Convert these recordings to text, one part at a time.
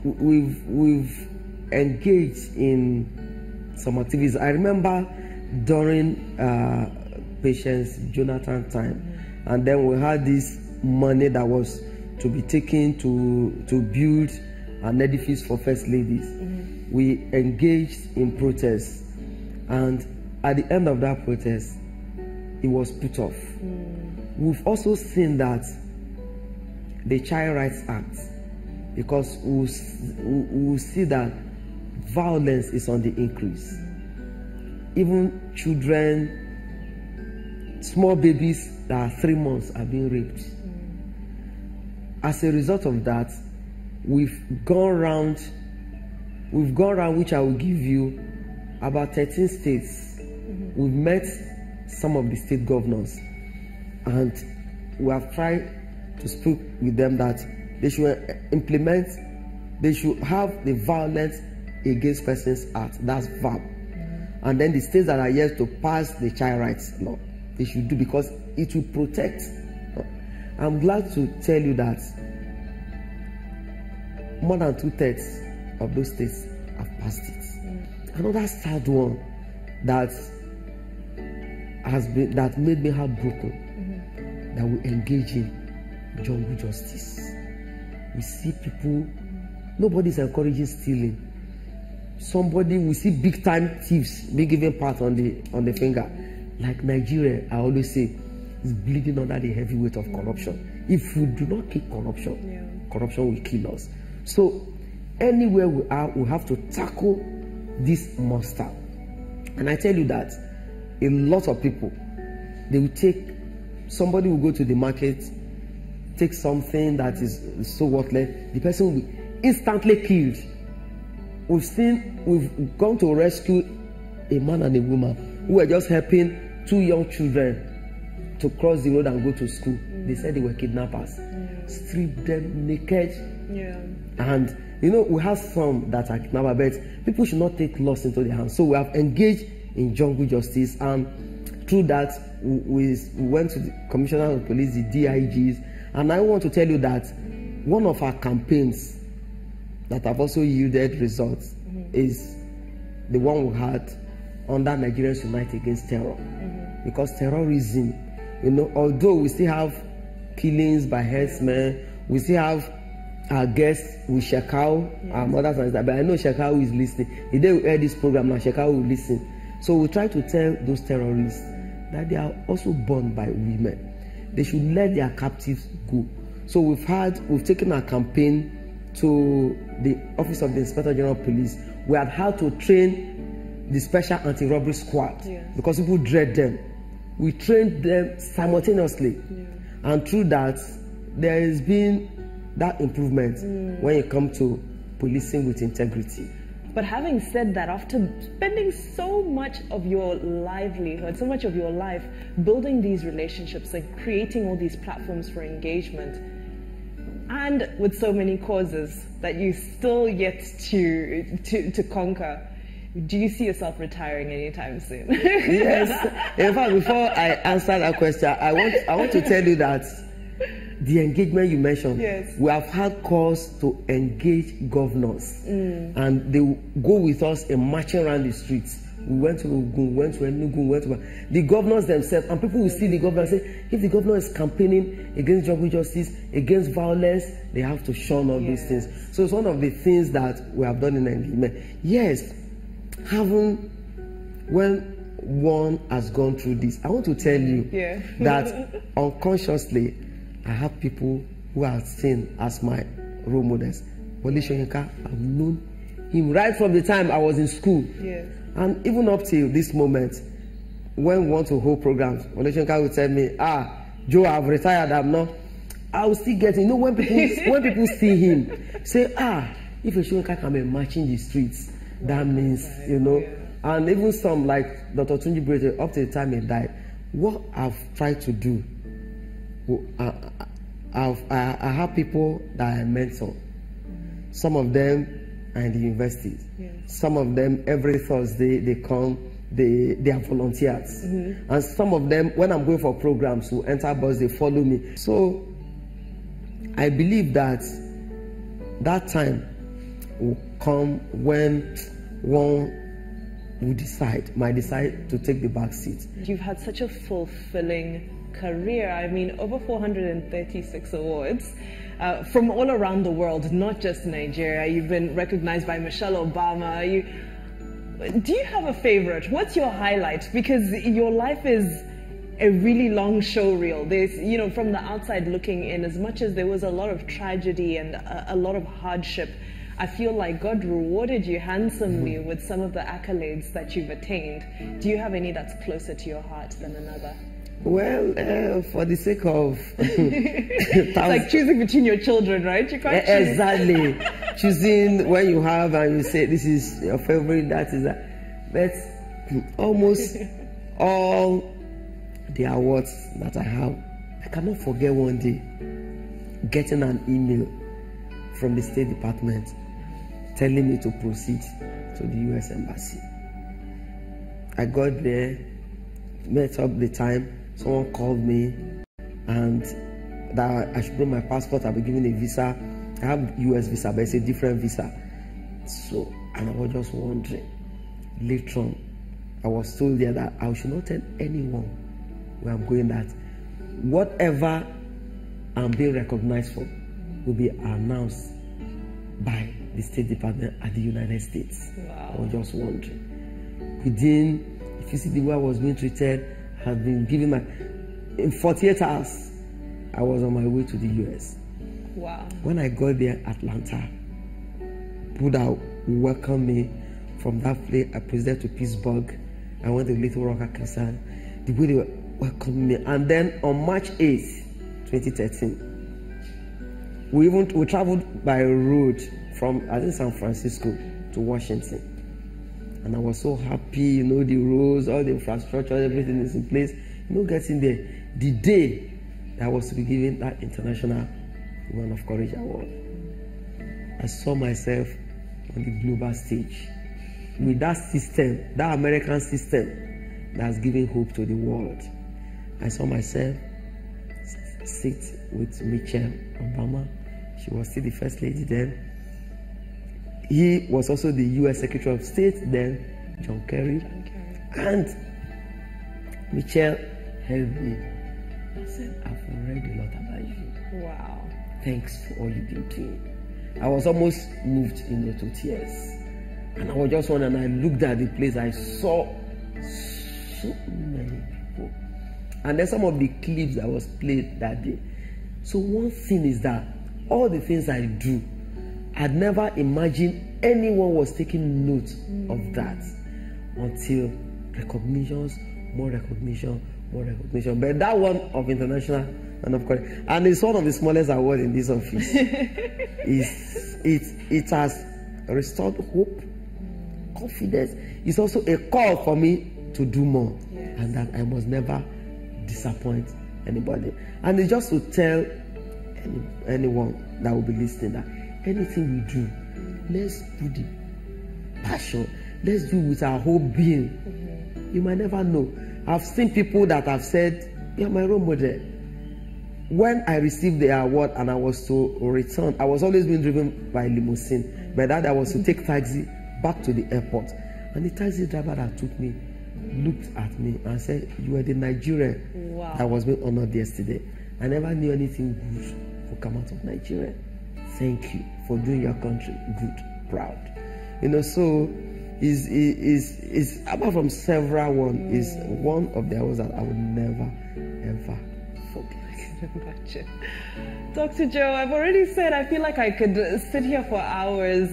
we've engaged in some activities. I remember during Patience Jonathan time, and then we had this money that was to be taken to build an edifice for first ladies. We engaged in protests, and at the end of that protest, it was put off. We've also seen that the Child Rights Act, because we'll see that violence is on the increase. Even children, small babies that are 3 months are being raped. As a result of that, we've gone around, which I will give you, about 13 states. We've met some of the state governors, and we have tried to speak with them that they should implement, they should have the Violence Against Persons Act, that's VAP. And then the states that are yet to pass the child rights law, they should do, because it will protect. I'm glad to tell you that more than 2/3 of those states have passed it. Another sad one that made me heartbroken, that we engage in jungle justice. We see people, nobody's encouraging stealing. We see big time thieves being given part on the finger. Like Nigeria, I always say, is bleeding under the heavy weight of corruption. If we do not kill corruption, corruption will kill us. So anywhere we are, we have to tackle this monster. And I tell you that a lot of people, they will somebody will go to the market, take something that is so worthless, the person will be instantly killed. We've gone to rescue a man and a woman who were just helping 2 young children to cross the road and go to school. They said they were kidnappers. Stripped them naked. And we have some that are kidnappers, but people should not take laws into their hands. So we have engaged in jungle justice, and through that we went to the Commissioner of Police, the DIGs, and I want to tell you that one of our campaigns that have also yielded results is the one we had under Nigerians Unite Against Terror. Because terrorism, although we still have killings by herdsmen, we still have our guests with Shekau, our mothers and that, but I know Shekau is listening. If they will hear this program now, Shekau will listen. So we try to tell those terrorists that they are also born by women. They should let their captives go. So we've taken our campaign to the Office of the Inspector General of Police. We have had to train the Special Anti-Robbery Squad because people dread them. We trained them simultaneously, and through that, there has been that improvement when it comes to policing with integrity. But having said that, after spending so much of your livelihood, so much of your life building these relationships and creating all these platforms for engagement, and with so many causes that you still yet to conquer, do you see yourself retiring anytime soon? Yes. In fact, before I answer that question, I want to tell you that the engagement you mentioned, we have had calls to engage governors, and they will go with us in marching around the streets. We went to Ogun, went to Enugu, went to the governors themselves, and people will see the governor and say, if the governor is campaigning against jungle justice, against violence, they have to shun all these things. So it's one of the things that we have done in engagement. Yes, when one has gone through this, I want to tell you that unconsciously, I have people who are seen as my role models. Wole Soyinka, I've known him right from the time I was in school. And even up till this moment, when we want to hold programs, Wole Soyinka will tell me, Joe, I've retired, I'm not. I will still get, when people see him, say, if a Soyinka can be marching the streets, that means, and even some like Dr. Tunji Brete, up to the time he died, what I've tried to do, I have people that I mentor. Some of them are in the universities. Some of them, every Thursday, they come, they are volunteers. And some of them, when I'm going for programs, who enter bus, they follow me. So I believe that time will come when one might decide to take the back seat. You've had such a fulfilling career. I mean, over 436 awards from all around the world, not just Nigeria. You've been recognized by Michelle Obama. Do you have a favorite? What's your highlight? Because your life is a really long show reel. There's, from the outside looking in, as much as there was a lot of tragedy and a lot of hardship, I feel like God rewarded you handsomely with some of the accolades that you've attained. Do you have any that's closer to your heart than another? Well, for the sake of... It's like choosing between your children, right? You can't choose. Exactly. Choosing when you have and you say, this is your favorite, that is that. But almost all the awards that I have, I cannot forget one day getting an email from the State Department telling me to proceed to the U.S. Embassy. I got there, met up the time, someone called me and that I should bring my passport, I'll be given a visa. I have U.S. visa, but it's a different visa. So, and I was just wondering. Later on, I was told there that I should not tell anyone where I'm going, that whatever I'm being recognized for will be announced by the State Department at the United States. Wow. I was just wondering. Within, if you see the way I was being treated, I had been given in 48 hours, I was on my way to the US. Wow. When I got there, Atlanta, Buddha welcomed me. From that place, I proceeded to Pittsburgh. I went to Little Rock, Arkansas. The way they welcomed me. And then on March 8th, 2013, we traveled by road from, I think, San Francisco to Washington. And I was so happy, the roads, all the infrastructure, everything is in place. Getting there. The day that I was to be given that International Woman of Courage Award, I saw myself on the global stage with that system, that American system that's giving hope to the world. I saw myself sit with Michelle Obama. She was still the First Lady then. He was also the U.S. Secretary of State then, John Kerry. And Michelle held me and said, I've read a lot about you. Wow. Thanks for all you've been doing. I was almost moved to tears. And I was just wondering, and I looked at the place, I saw so many people. And then some of the clips that was played that day. So one thing is that all the things I do, I'd never imagined anyone was taking note of that until recognitions, more recognition, more recognition. But that one of International, and of course, and it's one of the smallest awards in this office. It has restored hope, confidence. It's also a call for me to do more, yes, and that I must never disappoint anybody. And it's just to tell anyone that will be listening that anything we do, let's put the passion, let's do it with our whole being. You might never know. I've seen people that have said, you're my role model. When I received the award and I was to return, I was always being driven by limousine. By that, I was to take taxi back to the airport. And the taxi driver that took me looked at me and said, you were the Nigerian that was being honored yesterday. I never knew anything good would come out of Nigeria. Thank you for doing your country good, proud. So is apart from several one, is one of the awards that I would never ever forget. Dr. Joe, I've already said I feel like I could sit here for hours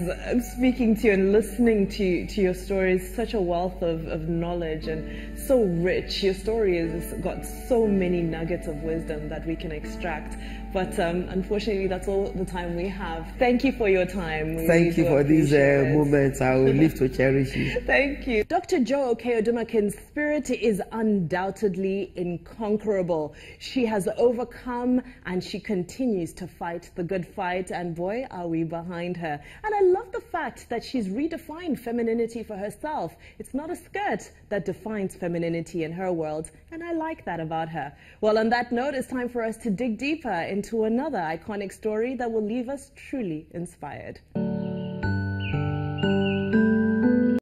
speaking to you and listening to your stories. Such a wealth of knowledge and so rich. Your story has got so many nuggets of wisdom that we can extract. But unfortunately, that's all the time we have. Thank you for your time. Thank you for these moments. I will live to cherish you. Thank you. Dr. Joe Okeodumakin's spirit is undoubtedly inconquerable. She has overcome and she continues to fight the good fight. And boy, are we behind her. And I love the fact that she's redefined femininity for herself. It's not a skirt that defines femininity in her world. And I like that about her. Well, on that note, it's time for us to dig deeper into another iconic story that will leave us truly inspired.